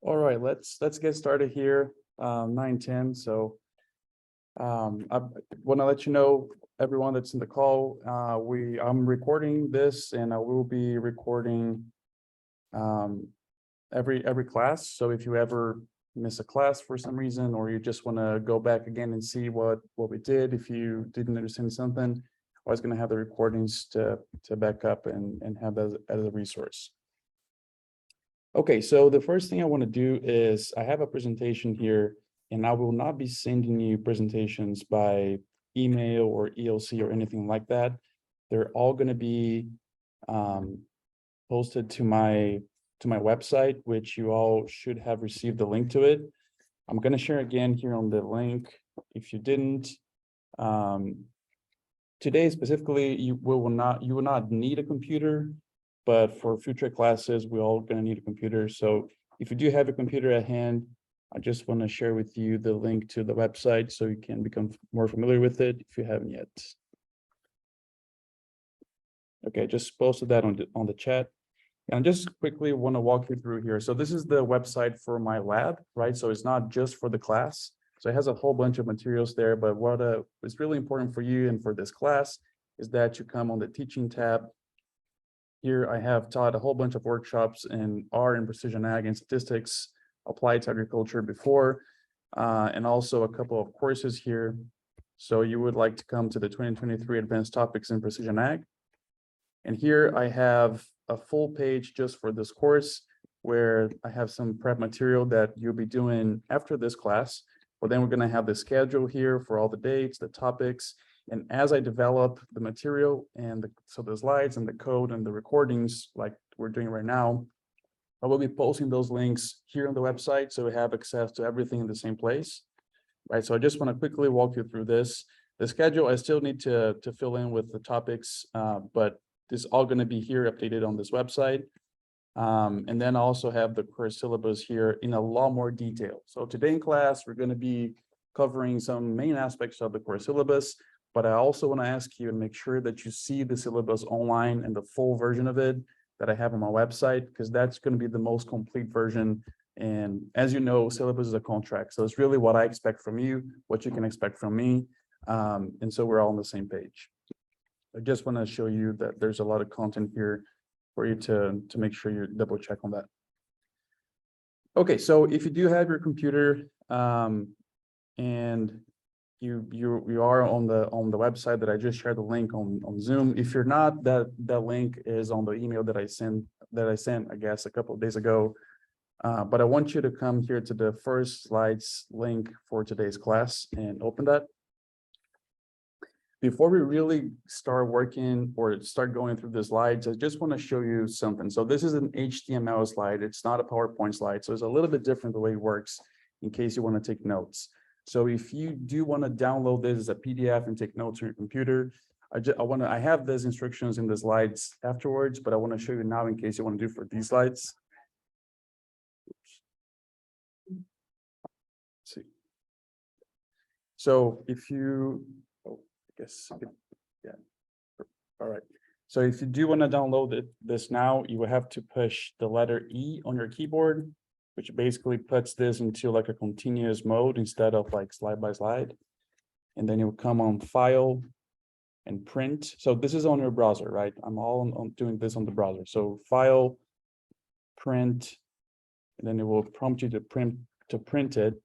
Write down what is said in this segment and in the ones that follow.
All right, let's get started here. 9:10. So I want to let you know, everyone that's in the call, I'm recording this, and I will be recording every class. So if you ever miss a class for some reason, or you just want to go back again and see what we did, if you didn't understand something, I was going to have the recordings to back up and have that as a resource. Okay, so the first thing I want to do is I have a presentation here, and I will not be sending you presentations by email or ELC or anything like that. They're all going to be posted to my website, which you all should have received the link to it. I'm going to share again here on the link. If you didn't, today specifically, you will not need a computer. But for future classes, we're all going to need a computer. So if you do have a computer at hand, I just want to share with you the link to the website so you can become more familiar with it if you haven't yet. Okay, just posted that on the chat. And I just quickly want to walk you through here. So this is the website for my lab, right? So it's not just for the class. So it has a whole bunch of materials there. But what is really important for you and for this class is that you come on the teaching tab. Here I have taught a whole bunch of workshops in R and precision ag and statistics applied to agriculture before, and also a couple of courses here. So you would like to come to the 2023 Advanced Topics in Precision Ag. And here I have a full page just for this course where I have some prep material that you'll be doing after this class. But then we're going to have the schedule here for all the dates, the topics. And as I develop the material and so the slides and the code and the recordings like we're doing right now, I will be posting those links here on the website so we have access to everything in the same place, right? So I just want to quickly walk you through this. The schedule, I still need to fill in with the topics, but this is all going to be here updated on this website. And then I also have the course syllabus here in a lot more detail. So today in class, we're going to be covering some main aspects of the course syllabus. But I also want to ask you and make sure that you see the syllabus online and the full version of it that I have on my website, because that's going to be the most complete version. And as you know, syllabus is a contract. So it's really what I expect from you, what you can expect from me. And so we're all on the same page. I just want to show you that there's a lot of content here for you to make sure you double check on that. Okay, so if you do have your computer and you are on the website that I just shared the link on Zoom. If you're not, that link is on the email that I sent, I guess, a couple of days ago. But I want you to come here to the first slides link for today's class and open that. Before we really start working or start going through the slides, I just want to show you something. So this is an HTML slide. It's not a PowerPoint slide. So it's a little bit different the way it works in case you want to take notes. So if you do want to download this as a PDF and take notes on your computer, I have those instructions in the slides afterwards, but I want to show you now in case you want to do for these slides. Let's see. So if you, yeah. All right. So if you do want to download this now, you will have to push the letter E on your keyboard, which basically puts this into like a continuous mode instead of like slide by slide. And then you will come on File and Print. So this is on your browser, right? I'm all on doing this on the browser. So File, Print, and then it will prompt you to print it.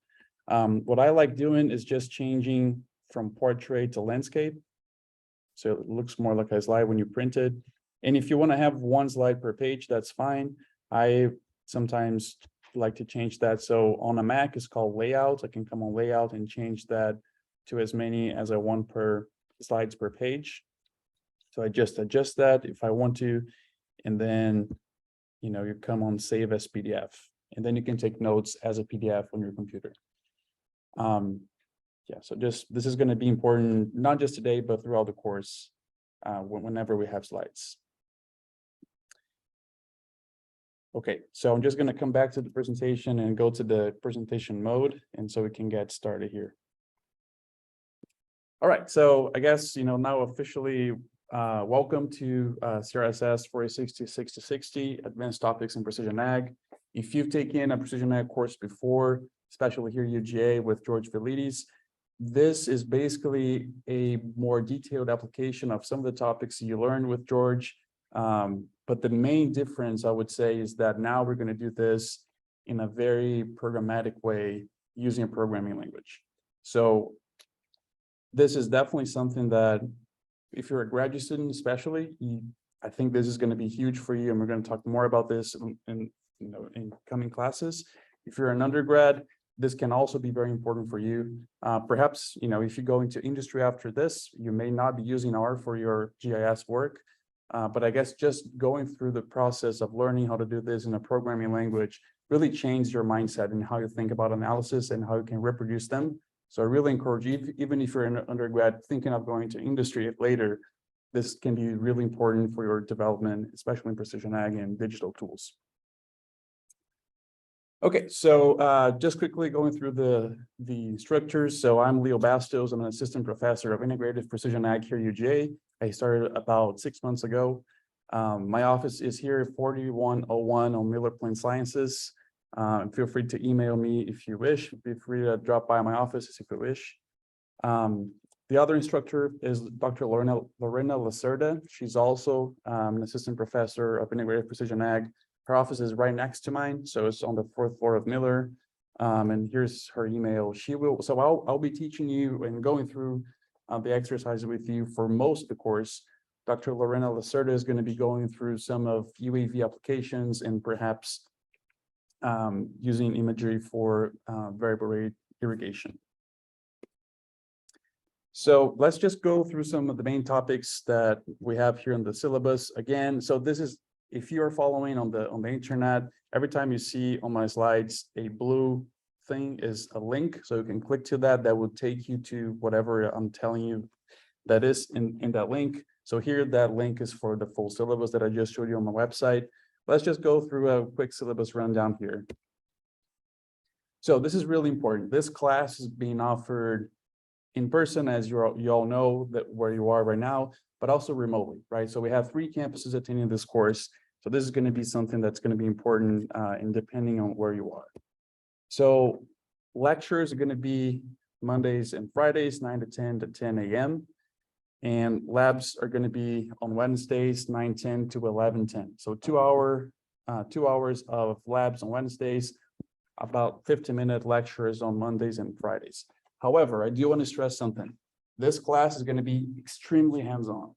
What I like doing is just changing from portrait to landscape. So it looks more like a slide when you print it. And if you want to have one slide per page, that's fine. I sometimes like to change that. So on a Mac, it's called layout. I can come on layout and change that to as many as I want per slides per page. So I just adjust that if I want to, and then, you come on save as PDF, and then you can take notes as a PDF on your computer. Yeah, so this is going to be important, not just today, but throughout the course, whenever we have slides. Okay, so I'm just going to come back to the presentation and go to the presentation mode, and so we can get started here. All right, so I guess, now officially welcome to CRSS 4060-6060, Advanced Topics in Precision Ag. If you've taken a precision ag course before, especially here at UGA with George Velides, this is basically a more detailed application of some of the topics you learned with George. But the main difference, I would say, is that now we're going to do this in a very programmatic way using a programming language. So this is definitely something that if you're a graduate student, especially, I think this is going to be huge for you. And we're going to talk more about this in coming classes. If you're an undergrad, this can also be very important for you. Perhaps, if you go into industry after this, you may not be using R for your GIS work. But I guess just going through the process of learning how to do this in a programming language really changes your mindset and how you think about analysis and how you can reproduce them. So I really encourage you, even if you're an undergrad thinking of going to industry later, this can be really important for your development, especially in precision ag and digital tools. Okay, so just quickly going through the structures. So I'm Leo Bastos. I'm an assistant professor of integrated precision ag here at UGA. I started about 6 months ago. My office is here at 4101 on Miller Plain Sciences. Feel free to email me if you wish. Feel free to drop by my office if you wish. The other instructor is Dr. Lorena Lacerda. She's also an assistant professor of integrated precision ag. Her office is right next to mine, so it's on the 4th floor of Miller. And here's her email. I'll be teaching you and going through the exercises with you for most of the course. Dr. Lorena Lacerda is going to be going through some of UAV applications and perhaps using imagery for variable rate irrigation. So let's just go through some of the main topics that we have here in the syllabus. Again, so this is, if you are following on the internet, every time you see on my slides a blue thing is a link, so you can click to that. That will take you to whatever I'm telling you that is in that link. So here that link is for the full syllabus that I just showed you on my website. Let's just go through a quick syllabus rundown here. So this is really important. This class is being offered in person, as you all know that where you are right now, but also remotely, right? So we have 3 campuses attending this course. So this is going to be something that's going to be important and depending on where you are. So lectures are going to be Mondays and Fridays, 9 to 10 to 10 a.m. And labs are going to be on Wednesdays, 9:10 to 11:10. So 2 hours of labs on Wednesdays, about 15-minute lectures on Mondays and Fridays. However, I do want to stress something. This class is going to be extremely hands-on.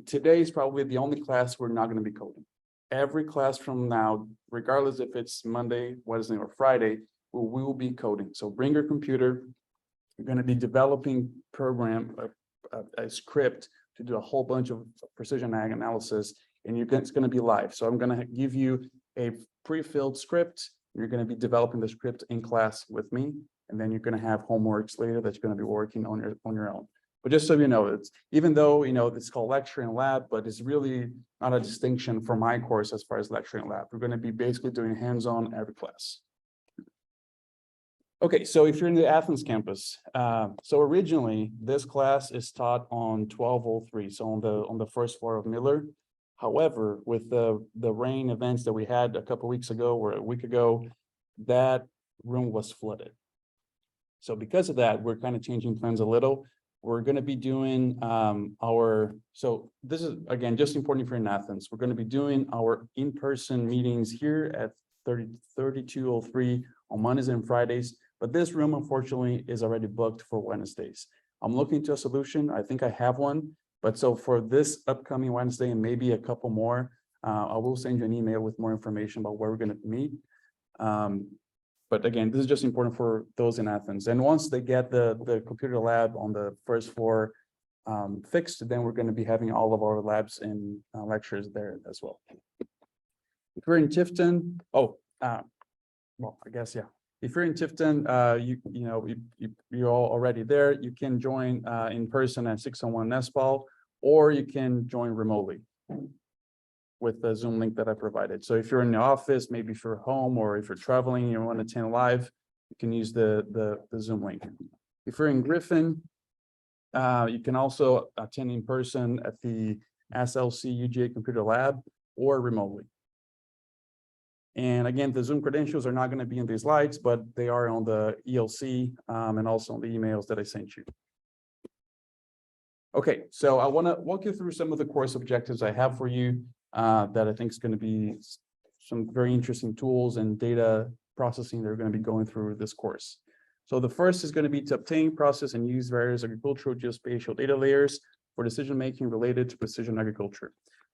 Today is probably the only class we're not going to be coding. Every class from now, regardless if it's Monday, Wednesday, or Friday, we will be coding. So bring your computer. You're going to be developing a script to do a whole bunch of precision ag analysis, and it's going to be live. So I'm going to give you a pre-filled script. You're going to be developing the script in class with me, and then you're going to have homeworks later that you're going to be working on your own. But just so you know, it's even though it's called lecture and lab, but it's really not a distinction for my course as far as lecture and lab. We're going to be basically doing hands-on every class. Okay, so if you're in the Athens campus, so originally this class is taught on 1203, so on the 1st floor of Miller. However, with the rain events that we had a couple weeks ago or a week ago, that room was flooded. So because of that, we're kind of changing plans a little. We're going to be doing so this is, again, just important for in Athens. We're going to be doing our in-person meetings here at 3203 on Mondays and Fridays. But this room, unfortunately, is already booked for Wednesdays. I'm looking to a solution. I think I have one. But so for this upcoming Wednesday and maybe a couple more, I will send you an email with more information about where we're going to meet. But again, this is just important for those in Athens. And once they get the computer lab on the 1st floor fixed, then we're going to be having all of our labs and lectures there as well. If we're in Tifton, well, I guess, yeah. If you're in Tifton, you're all already there. You can join in person at 601 Nespal, or you can join remotely with the Zoom link that I provided. So if you're in the office, maybe if you're home or if you're traveling, and you want to attend live, you can use the Zoom link. If you're in Griffin, you can also attend in person at the SLC UGA Computer Lab or remotely. And again, the Zoom credentials are not going to be in these slides, but they are on the ELC and also on the emails that I sent you. Okay, so I want to walk you through some of the course objectives I have for you that I think is going to be some very interesting tools and data processing that are going to be going through this course. So the first is going to be to obtain, process, and use various agricultural geospatial data layers for decision-making related to precision agriculture.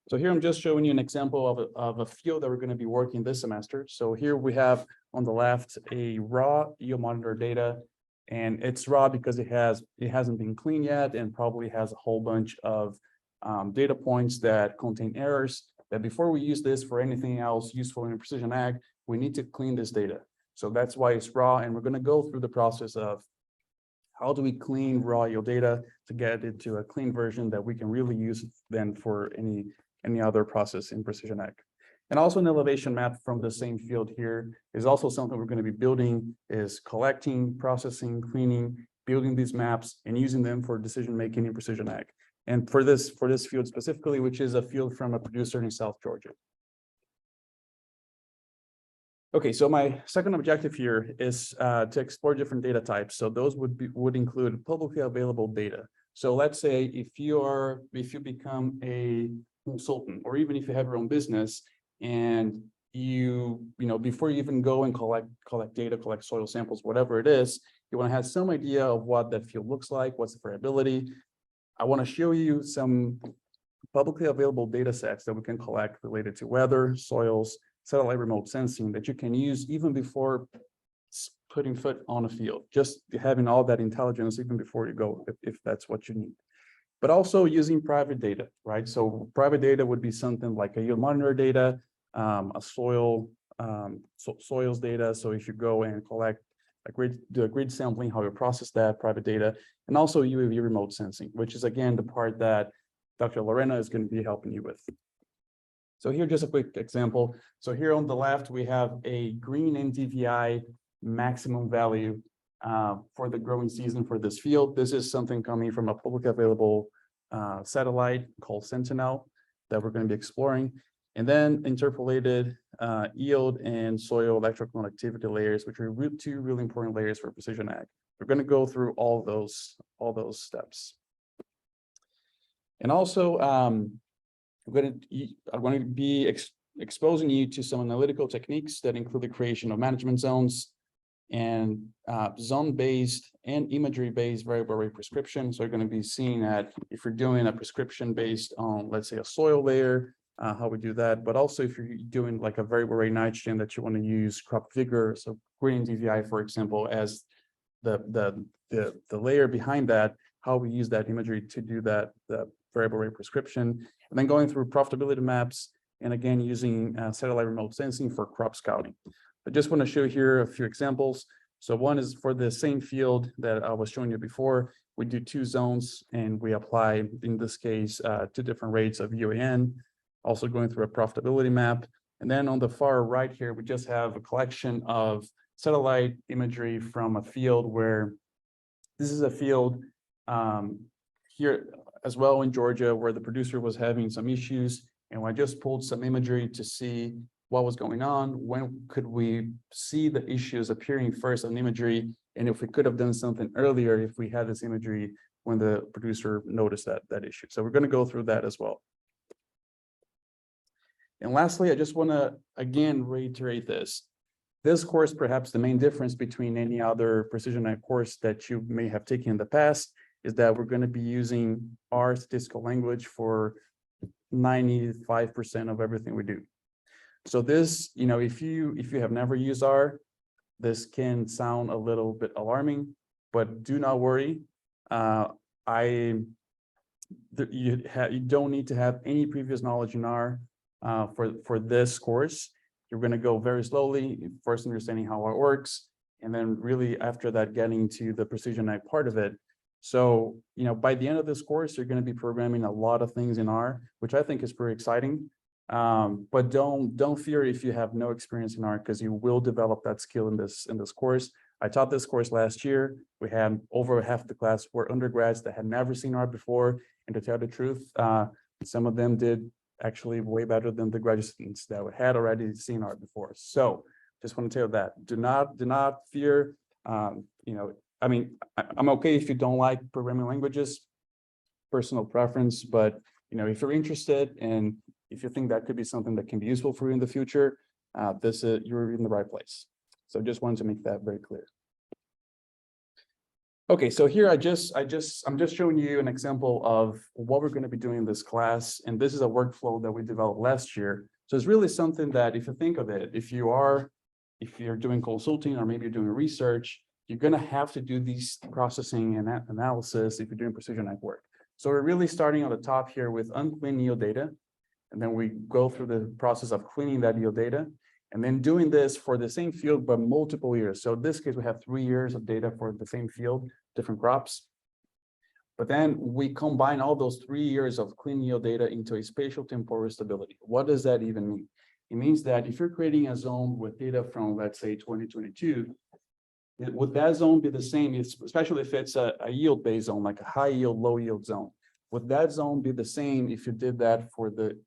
So here I'm just showing you an example of a field that we're going to be working this semester. So here we have on the left a raw EOMonitor data, and it's raw because it hasn't been cleaned yet and probably has a whole bunch of data points that contain errors. That before we use this for anything else useful in precision ag, we need to clean this data. So that's why it's raw, and we're going to go through the process of how do we clean raw EO data to get it to a clean version that we can really use then for any other process in precision ag. And also an elevation map from the same field here is also something we're going to be building, is collecting, processing, cleaning, building these maps and using them for decision making in precision ag. And for this field specifically, which is a field from a producer in South Georgia. Okay, so my second objective here is to explore different data types. So those would include publicly available data. So let's say if you become a consultant, or even if you have your own business and you know, before you even go and collect data, collect soil samples, whatever it is, you want to have some idea of what that field looks like, what's the variability. I want to show you some publicly available data sets that we can collect related to weather, soils, satellite remote sensing that you can use even before putting foot on a field, just having all that intelligence even before you go, if that's what you need. But also using private data, right? So private data would be something like a yield monitor data, a soils data. So if you go and collect do a grid sampling, how you process that private data, and also UAV remote sensing, which is again the part that Dr. Lorena is going to be helping you with. So here, just a quick example. So here on the left, we have a green NDVI maximum value for the growing season for this field. This is something coming from a publicly available satellite called Sentinel that we're going to be exploring. And then interpolated yield and soil electrical conductivity layers, which are two really important layers for precision ag. We're going to go through all those steps. And also, I'm going to be exposing you to some analytical techniques that include the creation of management zones and zone-based and imagery-based variable rate prescription. So you're going to be seeing that if you're doing a prescription based on, let's say, a soil layer, how we do that. But also if you're doing like a variable rate nitrogen that you want to use crop vigor, so green DVI, for example, as the layer behind that, how we use that imagery to do that, the variable rate prescription, and then going through profitability maps, and again, using satellite remote sensing for crop scouting. I just want to show here a few examples. So one is for the same field that I was showing you before. We do 2 zones and we apply, in this case, 2 different rates of UAN, also going through a profitability map. And then on the far right here, we just have a collection of satellite imagery from a field where this is a field here as well in Georgia where the producer was having some issues. And I just pulled some imagery to see what was going on, when could we see the issues appearing first on imagery, and if we could have done something earlier if we had this imagery when the producer noticed that issue. So we're going to go through that as well. And lastly, I just want to again reiterate this. This course, perhaps the main difference between any other precision ag course that you may have taken in the past, is that we're going to be using R statistical language for 95% of everything we do. So this, you know, if you have never used R, this can sound a little bit alarming, but do not worry. You don't need to have any previous knowledge in R for this course. You're going to go very slowly, first understanding how it works, and then really after that getting to the precision ag part of it. So, you know, by the end of this course, you're going to be programming a lot of things in R, which I think is pretty exciting. But don't fear if you have no experience in R, because you will develop that skill in this course. I taught this course last year. We had over half the class were undergrads that had never seen R before, and to tell the truth, some of them did actually way better than the graduate students that had already seen art before. So just want to tell you that do not fear. I mean, I'm okay if you don't like programming languages, personal preference, but if you're interested and if you think that could be something that can be useful for you in the future, you're in the right place. So just wanted to make that very clear. Okay, so here I'm just showing you an example of what we're going to be doing in this class, and this is a workflow that we developed last year. So it's really something that, if you think of it, if you're doing consulting or maybe you're doing research, you're going to have to do these processing and analysis if you're doing precision ag work. So we're really starting on the top here with unclean yield data, and then we go through the process of cleaning that yield data, and then doing this for the same field, but multiple years. So in this case, we have 3 years of data for the same field, different crops. But then we combine all those 3 years of clean yield data into a spatial temporal stability. What does that even mean? It means that if you're creating a zone with data from, let's say, 2022, would that zone be the same, especially if it's a yield-based zone, like a high yield, low yield zone? Would that zone be the same if you did that for the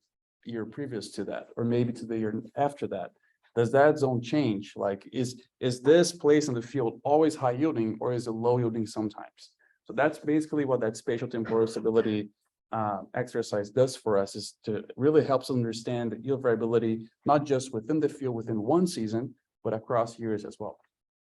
year previous to that, or maybe to the year after that? Does that zone change? Like, is this place in the field always high yielding, or is it low yielding sometimes? So that's basically what that spatial temporal stability exercise does for us, is to really helps us understand the yield variability, not just within the field within one season, but across years as well.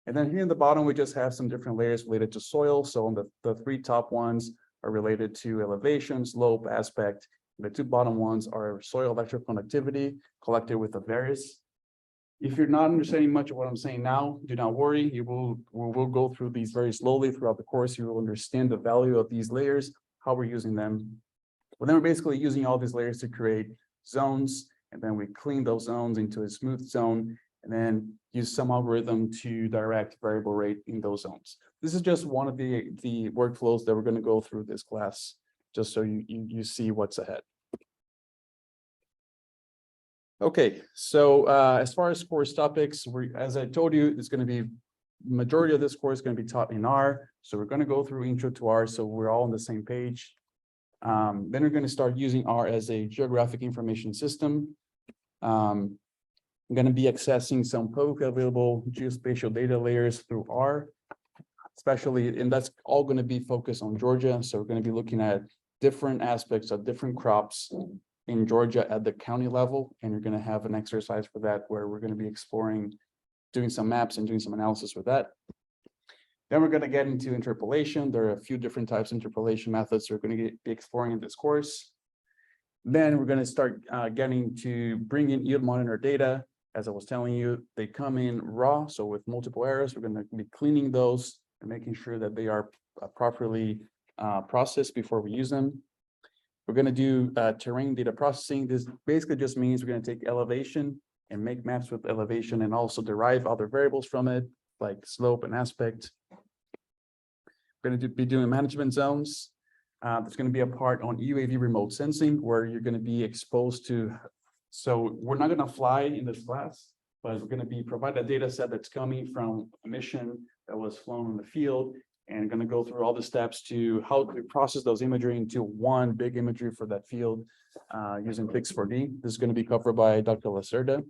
And then here in the bottom, we just have some different layers related to soil. So on the 3 top ones are related to elevation, slope, aspect. The 2 bottom ones are soil electric conductivity collected with the various. If you're not understanding much of what I'm saying now, do not worry. We'll go through these very slowly throughout the course. You will understand the value of these layers, how we're using them. But then we're basically using all these layers to create zones, and then we clean those zones into a smooth zone, and then use some algorithm to direct variable rate in those zones. This is just one of the workflows that we're going to go through this class, just so you see what's ahead. Okay, so as far as course topics, as I told you, it's going to be majority of this course is going to be taught in R. So we're going to go through intro to R, so we're all on the same page. Then we're going to start using R as a geographic information system. I'm going to be accessing some publicly available geospatial data layers through R, especially, and that's all going to be focused on Georgia. So we're going to be looking at different aspects of different crops in Georgia at the county level, and you're going to have an exercise for that where we're going to be exploring, doing some maps and doing some analysis with that. Then we're going to get into interpolation. There are a few different types of interpolation methods we're going to be exploring in this course. Then we're going to start getting to bring in yield monitor data. As I was telling you, they come in raw, so with multiple errors. We're going to be cleaning those and making sure that they are properly processed before we use them. We're going to do terrain data processing. This basically just means we're going to take elevation and make maps with elevation and also derive other variables from it, like slope and aspect. We're going to be doing management zones. There's going to be a part on UAV remote sensing where you're going to be exposed to. So we're not going to fly in this class, but we're going to be provide a data set that's coming from a mission that was flown in the field, and going to go through all the steps to how to process those imagery into one big imagery for that field using Pix4D. This is going to be covered by Dr. Lacerda.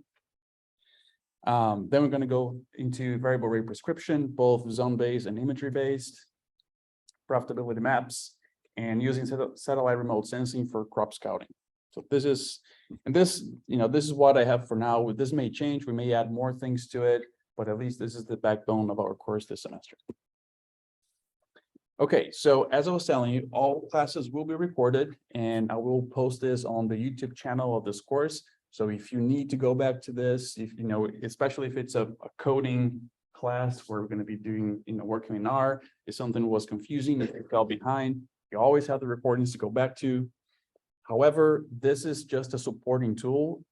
Then we're going to go into variable rate prescription, both zone-based and imagery-based, profitability maps, and using satellite remote sensing for crop scouting. So this is what I have for now. This may change. We may add more things to it, but at least this is the backbone of our course this semester. Okay, so as I was telling you, all classes will be recorded, and I will post this on the YouTube channel of this course. So if you need to go back to this, if especially if it's a coding class where we're going to be doing, working in R, if something was confusing, if you fell behind, you always have the recordings to go back to. However, this is just a supporting tool.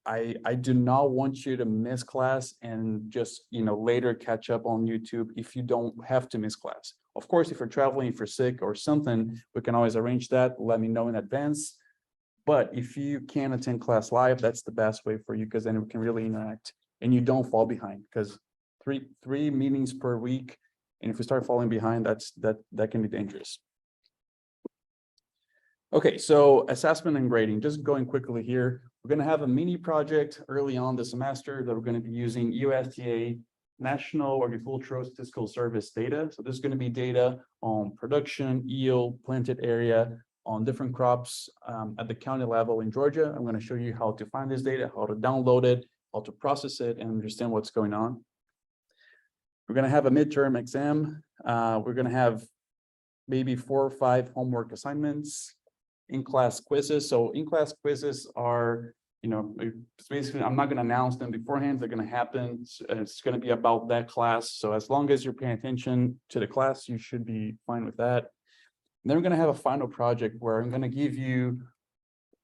I do not want you to miss class and just, later catch up on YouTube if you don't have to miss class. Of course, if you're traveling, if you're sick or something, we can always arrange that. Let me know in advance. But if you can attend class live, that's the best way for you, because then we can really interact and you don't fall behind, because three meetings per week. And if you start falling behind, that can be dangerous. Okay, so assessment and grading, just going quickly here. We're going to have a mini project early on the semester that we're going to be using USDA National Agricultural Statistical Service data. So this is going to be data on production, yield, planted area, on different crops at the county level in Georgia. I'm going to show you how to find this data, how to download it, how to process it, and understand what's going on. We're going to have a midterm exam. We're going to have maybe 4 or 5 homework assignments, in-class quizzes. So in-class quizzes are, it's basically, I'm not going to announce them beforehand. They're going to happen. It's going to be about that class. So as long as you're paying attention to the class, you should be fine with that. And then we're going to have a final project where I'm going to give you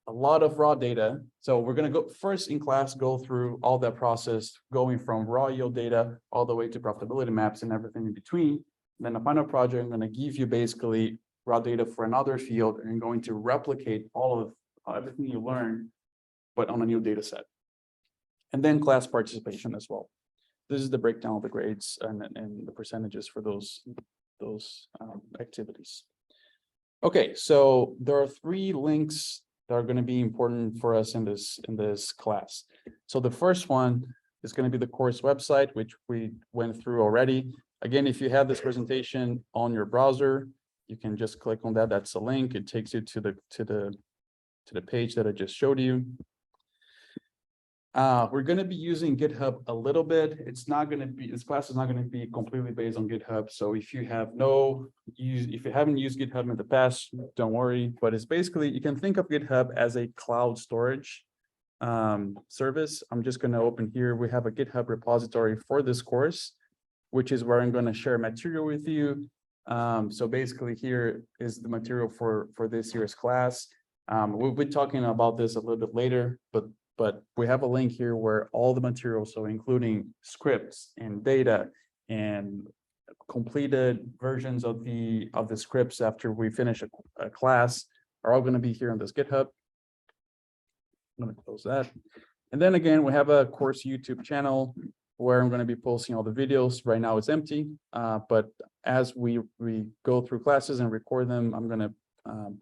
a lot of raw data. So we're going to go first in class, go through all that process, going from raw yield data all the way to profitability maps and everything in between. And then the final project, I'm going to give you basically raw data for another field, and I'm going to replicate all of everything you learned, but on a new data set. And then class participation as well. This is the breakdown of the grades and the percentages for those activities. Okay, so there are 3 links that are going to be important for us in this class. So the first one is going to be the course website, which we went through already. Again, if you have this presentation on your browser, you can just click on that. That's a link. It takes you to the page that I just showed you. We're going to be using GitHub a little bit. It's not going to be, this class is not going to be completely based on GitHub. So if you have if you haven't used GitHub in the past, don't worry. But it's basically, you can think of GitHub as a cloud storage service. I'm just going to open here. We have a GitHub repository for this course, which is where I'm going to share material with you. So basically here is the material for this year's class. We'll be talking about this a little bit later, but we have a link here where all the materials, so including scripts and data and completed versions of the scripts after we finish a class, are all going to be here on this GitHub. I'm going to close that. And then again, we have a course YouTube channel where I'm going to be posting all the videos. Right now it's empty, but as we go through classes and record them, I'm going to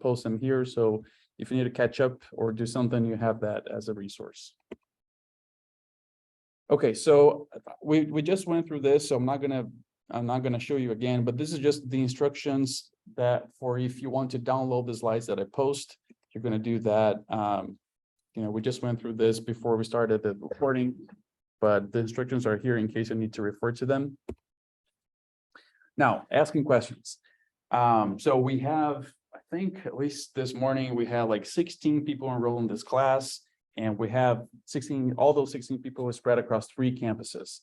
post them here. So if you need to catch up or do something, you have that as a resource. Okay, so we just went through this, so I'm not gonna show you again, but this is just the instructions that for if you want to download the slides that I post, you're going to do that. We just went through this before we started the recording, but the instructions are here in case you need to refer to them. Now, asking questions. So we have, I think at least this morning, we had like 16 people enrolled in this class, and we have all those 16 people are spread across 3 campuses.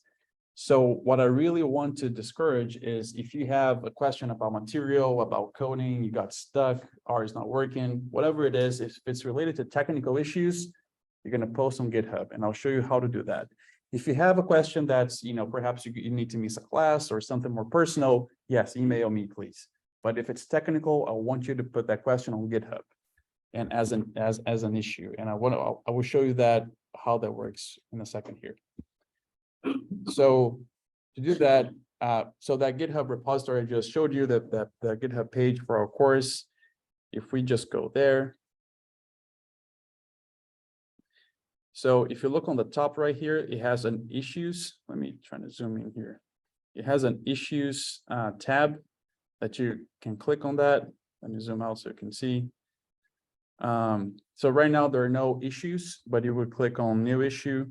So what I really want to discourage is if you have a question about material, about coding, you got stuck, or it's not working, whatever it is, if it's related to technical issues, you're going to post on GitHub, and I'll show you how to do that. If you have a question that's, perhaps you need to miss a class or something more personal, yes, email me, please. But if it's technical, I want you to put that question on GitHub and as an issue. And I will show you how that works in a second here. So to do that, so that GitHub repository I just showed you, the GitHub page for our course, if we just go there. So if you look on the top right here, it has an issues. Let me try to zoom in here. It has an issues tab that you can click on that. Let me zoom out so you can see. So right now there are no issues, but you would click on new issue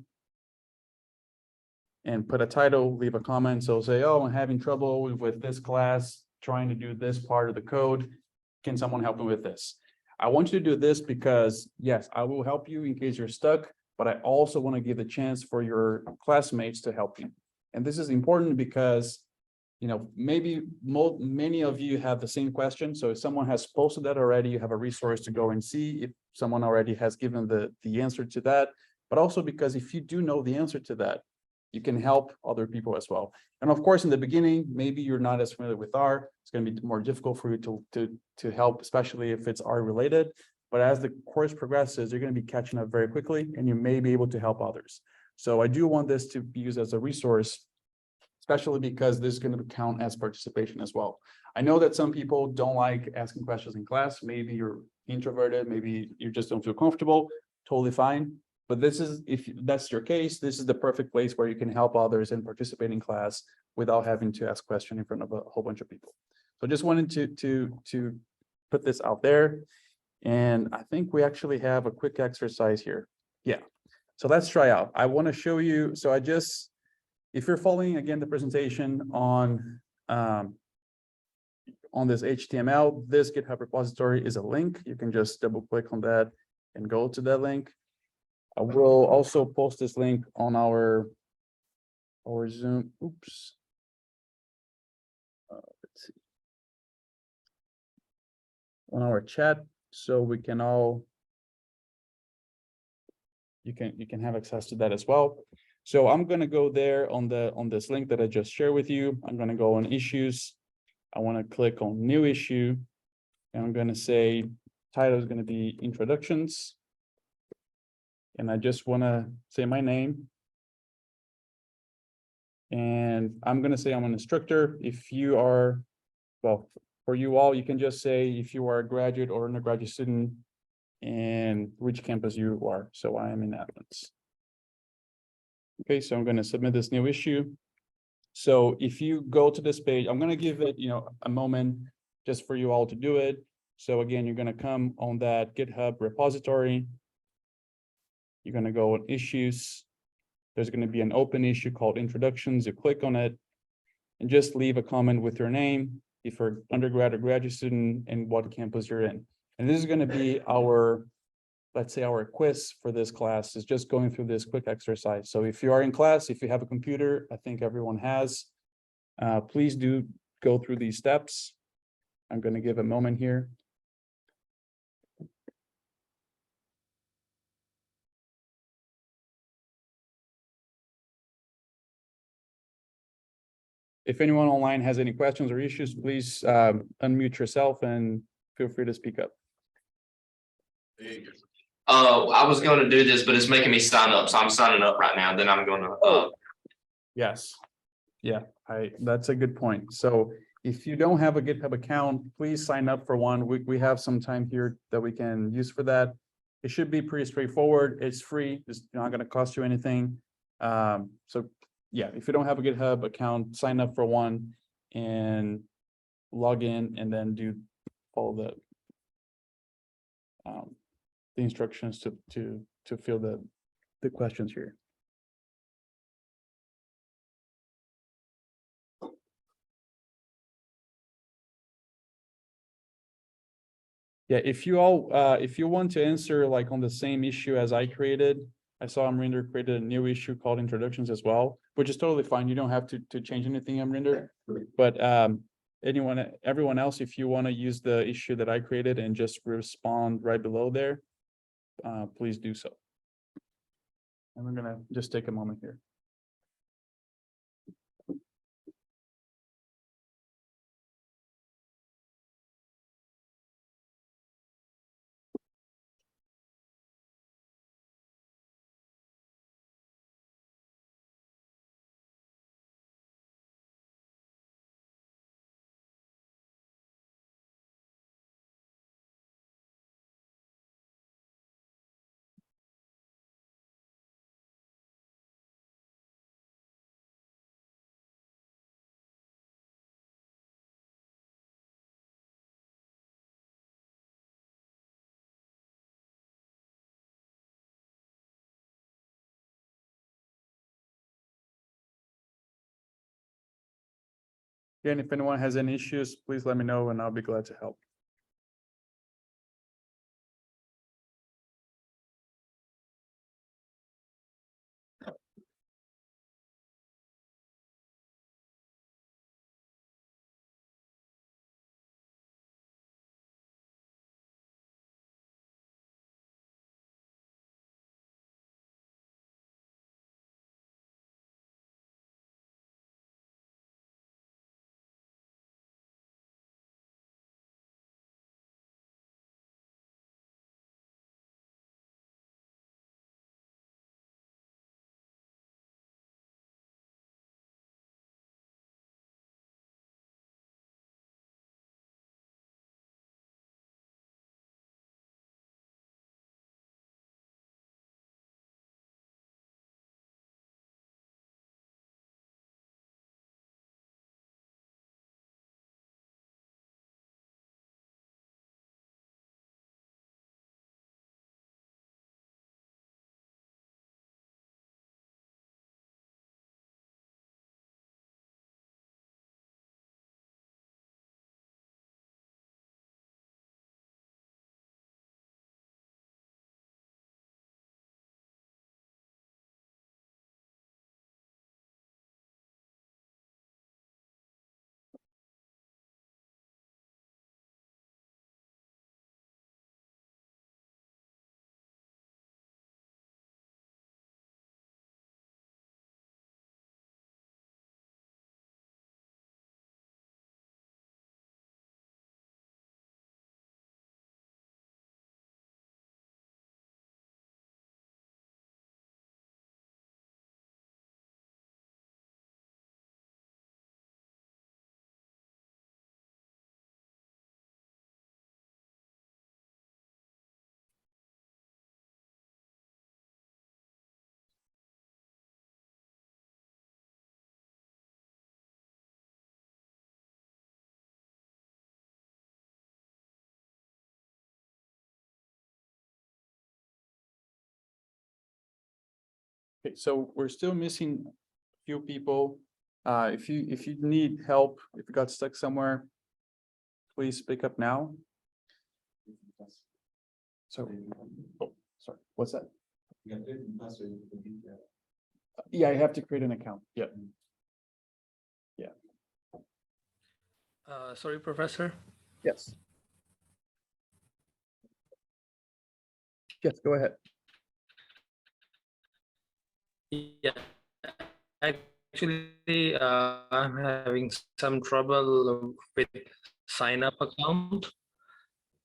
and put a title, leave a comment. So say, oh, I'm having trouble with this class, trying to do this part of the code. Can someone help me with this? I want you to do this because, yes, I will help you in case you're stuck, but I also want to give the chance for your classmates to help you. And this is important because, maybe many of you have the same question. So if someone has posted that already, you have a resource to go and see if someone already has given the answer to that. But also because if you do know the answer to that, you can help other people as well. And of course, in the beginning, maybe you're not as familiar with R. It's going to be more difficult for you to help, especially if it's R related. But as the course progresses, you're going to be catching up very quickly, and you may be able to help others. So I do want this to be used as a resource, especially because this is going to count as participation as well. I know that some people don't like asking questions in class. Maybe you're introverted, maybe you just don't feel comfortable, totally fine. But this is, if that's your case, this is the perfect place where you can help others and participate in class without having to ask questions in front of a whole bunch of people. So just wanted to put this out there. And I think we actually have a quick exercise here. Yeah. So let's try out. I want to show you. So if you're following again the presentation on this HTML, this GitHub repository is a link. You can just double click on that and go to that link. I will also post this link on our Zoom. Oops. Let's see. On our chat, so we can all. You can have access to that as well. So I'm going to go there on this link that I just shared with you. I'm going to go on issues. I want to click on new issue, and I'm going to say title is going to be introductions. And I just want to say my name. And I'm going to say I'm an instructor. If you are, well, for you all, you can just say if you are a graduate or undergraduate student and which campus you are. So I am in Athens. Okay, so I'm going to submit this new issue. So if you go to this page, I'm going to give it, a moment just for you all to do it. So again, you're going to come on that GitHub repository. You're going to go on issues. There's going to be an open issue called introductions. You click on it and just leave a comment with your name, if you're undergrad or graduate student, and what campus you're in. And this is going to be our, let's say our quiz for this class, is just going through this quick exercise. So if you are in class, if you have a computer, I think everyone has, please do go through these steps. I'm going to give a moment here. If anyone online has any questions or issues, please unmute yourself and feel free to speak up. I was going to do this, but it's making me sign up, so I'm signing up right now. Then I'm going to. Yes. Yeah, that's a good point. So if you don't have a GitHub account, please sign up for one. We have some time here that we can use for that. It should be pretty straightforward. It's free. It's not going to cost you anything. So yeah, if you don't have a GitHub account, sign up for one and log in, and then follow the instructions to fill the questions here. Yeah, if you want to answer like on the same issue as I created, I saw Amrinder created a new issue called introductions as well, which is totally fine. You don't have to change anything, Amrinder. But everyone else, if you want to use the issue that I created and just respond right below there, please do so. And we're gonna just take a moment here. Again, if anyone has any issues, please let me know and I'll be glad to help. Okay, so we're still missing a few people. If you need help, if you got stuck somewhere, please speak up now. So, oh, sorry, what's that? Yeah, I have to create an account. Yeah. Sorry, Professor. Yes. Yes, go ahead. Yeah, actually, I'm having some trouble with sign up account.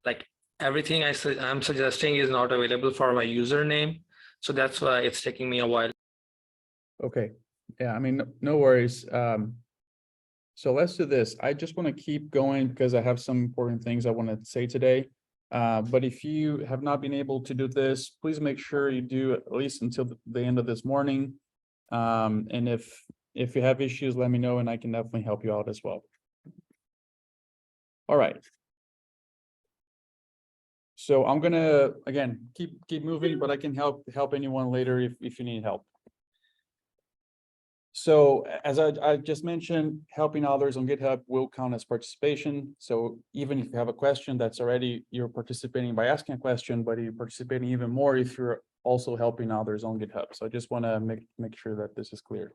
Like everything I'm suggesting is not available for my username. So that's why it's taking me a while. Okay, yeah, I mean, no worries. So let's do this. I just want to keep going because I have some important things I want to say today. But if you have not been able to do this, please make sure you do at least until the end of this morning. And if you have issues, let me know and I can definitely help you out as well. All right. So I'm gonna, again, keep moving, but I can help anyone later if you need help. So as I just mentioned, helping others on GitHub will count as participation. So even if you have a question that's already, you're participating by asking a question, but you're participating even more if you're also helping others on GitHub. So I just want to make sure that this is clear.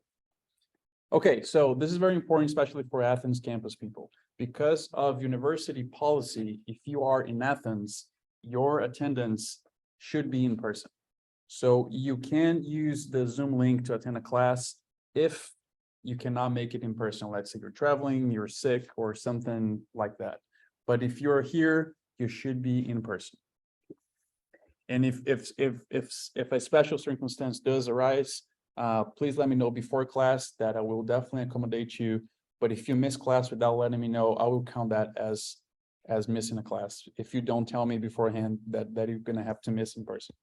Okay, so this is very important, especially for Athens campus people. Because of university policy, if you are in Athens, your attendance should be in person. So you can use the Zoom link to attend a class if you cannot make it in person. Let's say you're traveling, you're sick or something like that. But if you're here, you should be in person. And if a special circumstance does arise, please let me know before class that I will definitely accommodate you. But if you miss class without letting me know, I will count that as missing a class. If you don't tell me beforehand that you're gonna have to miss in person.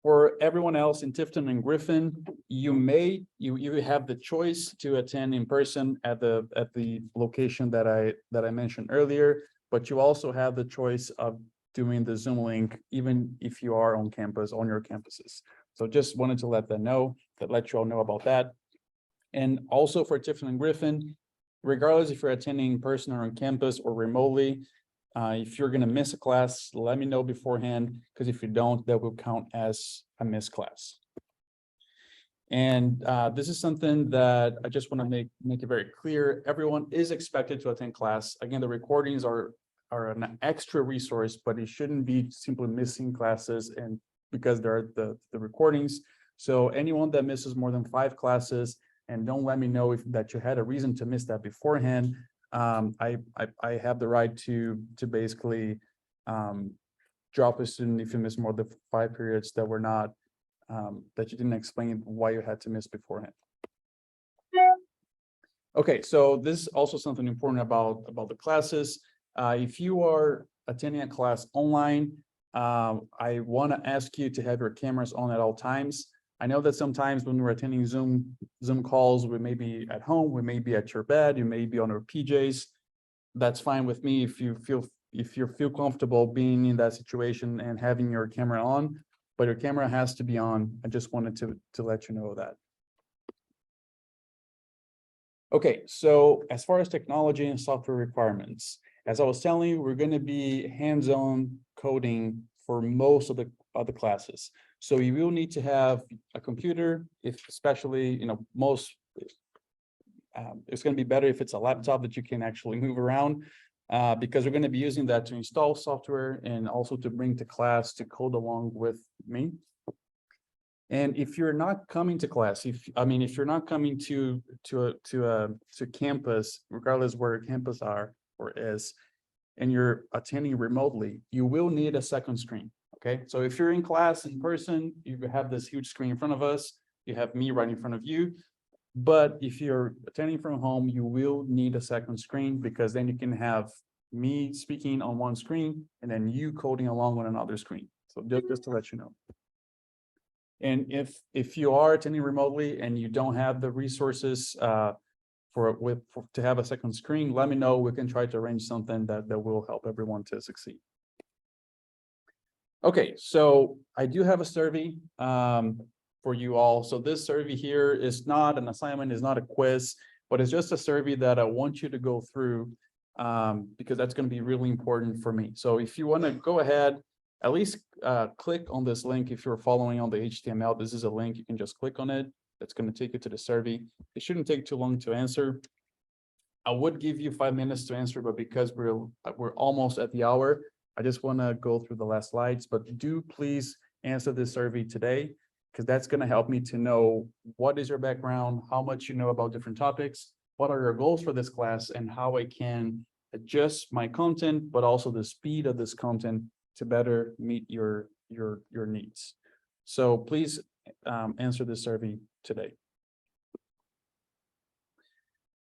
For everyone else in Tifton and Griffin, you have the choice to attend in person at the location that I mentioned earlier, but you also have the choice of doing the Zoom link even if you are on campus, on your campuses. So just wanted to let you all know about that. And also for Tifton and Griffin, regardless if you're attending in person or on campus or remotely, if you're going to miss a class, let me know beforehand, because if you don't, that will count as a missed class. And this is something that I just want to make it very clear. Everyone is expected to attend class. Again, the recordings are an extra resource, but it shouldn't be simply missing classes and because there are the recordings. So anyone that misses more than 5 classes, and don't let me know that you had a reason to miss that beforehand, I have the right to basically drop a student if you miss more than 5 periods that were not that you didn't explain why you had to miss beforehand. Okay, so this is also something important about the classes. If you are attending a class online, I want to ask you to have your cameras on at all times. I know that sometimes when we're attending Zoom calls, we may be at home, we may be at your bed, you may be on your PJs. That's fine with me if you feel comfortable being in that situation and having your camera on, but your camera has to be on. I just wanted to let you know that. Okay, so as far as technology and software requirements, as I was telling you, we're going to be hands-on coding for most of the classes. So you will need to have a computer, especially, it's going to be better if it's a laptop that you can actually move around, because we're going to be using that to install software and also to bring to class to code along with me. And if you're not coming to class, if you're not coming to campus, regardless where your campus are or is, and you're attending remotely, you will need a second screen. Okay, so if you're in class in person, you have this huge screen in front of us, you have me right in front of you. But if you're attending from home, you will need a second screen, because then you can have me speaking on one screen and then you coding along on another screen. So just to let you know. And if you are attending remotely and you don't have the resources to have a second screen, let me know. We can try to arrange something that will help everyone to succeed. Okay, so I do have a survey. for you all. So this survey here is not an assignment, is not a quiz, but it's just a survey that I want you to go through because that's going to be really important for me. So if you want to go ahead, at least click on this link. If you're following on the HTML, this is a link. You can just click on it. That's going to take you to the survey. It shouldn't take too long to answer. I would give you 5 minutes to answer, but because we're almost at the hour, I just want to go through the last slides. But do please answer this survey today, because that's going to help me to know what is your background, how much you know about different topics, what are your goals for this class, and how I can adjust my content, but also the speed of this content to better meet your needs. So please answer this survey today.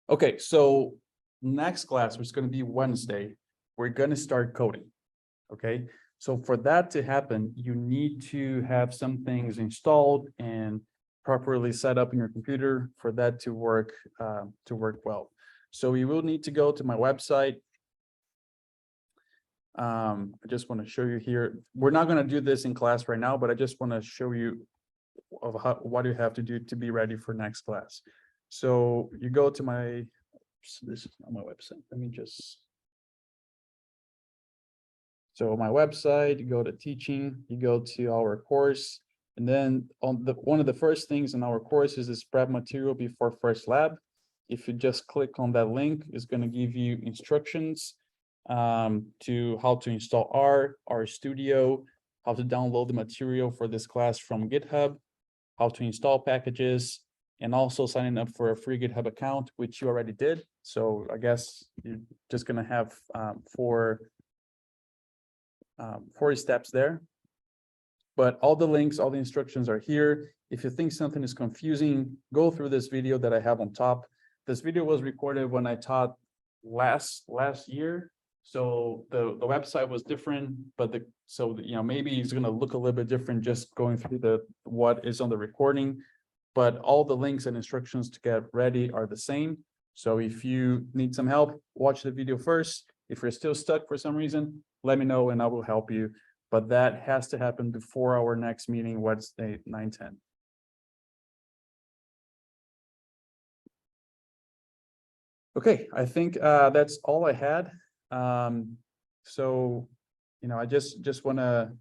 Okay, so next class, which is going to be Wednesday, we're going to start coding. Okay, so for that to happen, you need to have some things installed and properly set up in your computer for that to work well. So you will need to go to my website. I just want to show you here. We're not going to do this in class right now, but I just want to show you of what you have to do to be ready for next class. So you go to my, this is not my website. Let me just. So my website, you go to teaching, you go to our course, and then on one of the first things in our course is this prep material before first lab. If you just click on that link, it's going to give you instructions to how to install R Studio, how to download the material for this class from GitHub, how to install packages, and also signing up for a free GitHub account, which you already did. So I guess you're just going to have four steps there. But all the links, all the instructions are here. If you think something is confusing, go through this video that I have on top. This video was recorded when I taught last year. So the website was different, but maybe it's going to look a little bit different just going through what is on the recording. But all the links and instructions to get ready are the same. So if you need some help, watch the video first. If you're still stuck for some reason, let me know and I will help you. But that has to happen before our next meeting, Wednesday, 9/10. Okay, I think that's all I had. So, I just wanted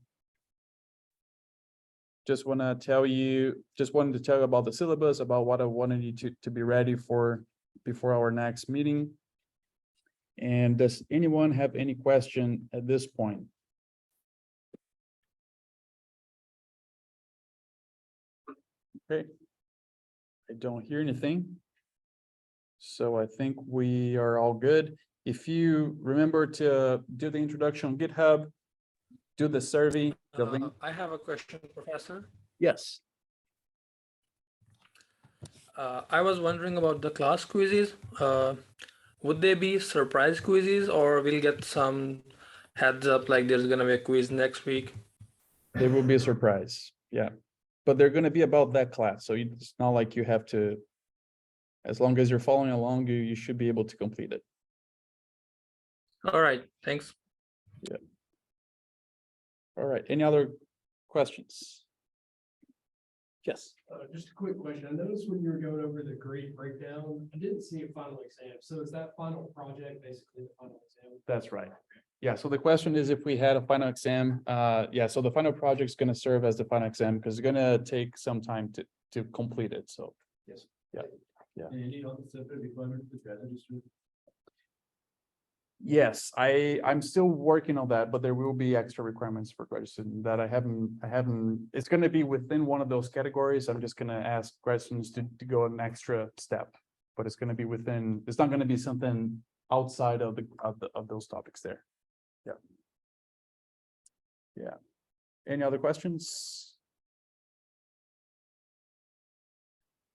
to tell you about the syllabus, about what I wanted you to be ready for before our next meeting. And does anyone have any question at this point? Okay, I don't hear anything. So I think we are all good. If you remember to do the introduction on GitHub, do the survey, the link. I have a question, Professor. Yes. I was wondering about the class quizzes. Would they be surprise quizzes, or we'll get some heads up like there's going to be a quiz next week? They will be a surprise. Yeah. But they're going to be about that class. So it's not like you have to, as long as you're following along, you should be able to complete it. All right. Thanks. Yeah. All right. Any other questions? Yes. Just a quick question. I noticed when you were going over the grade breakdown, I didn't see a final exam. So is that final project basically the final exam? That's right. Yeah. So the question is if we had a final exam. Yeah. So the final project is going to serve as the final exam because it's going to take some time to complete it. So Yes. Yeah. Yeah. And you don't separate requirement for graduate students? Yes, I'm still working on that, but there will be extra requirements for graduate student that I haven't, it's going to be within one of those categories. I'm just going to ask grad students to go an extra step, but it's going to be within, it's not going to be something outside of those topics there. Yeah. Yeah. Any other questions?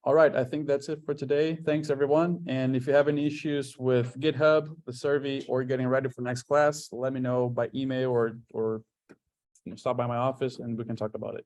All right, I think that's it for today. Thanks, everyone. And if you have any issues with GitHub, the survey, or getting ready for next class, let me know by email or stop by my office and we can talk about it.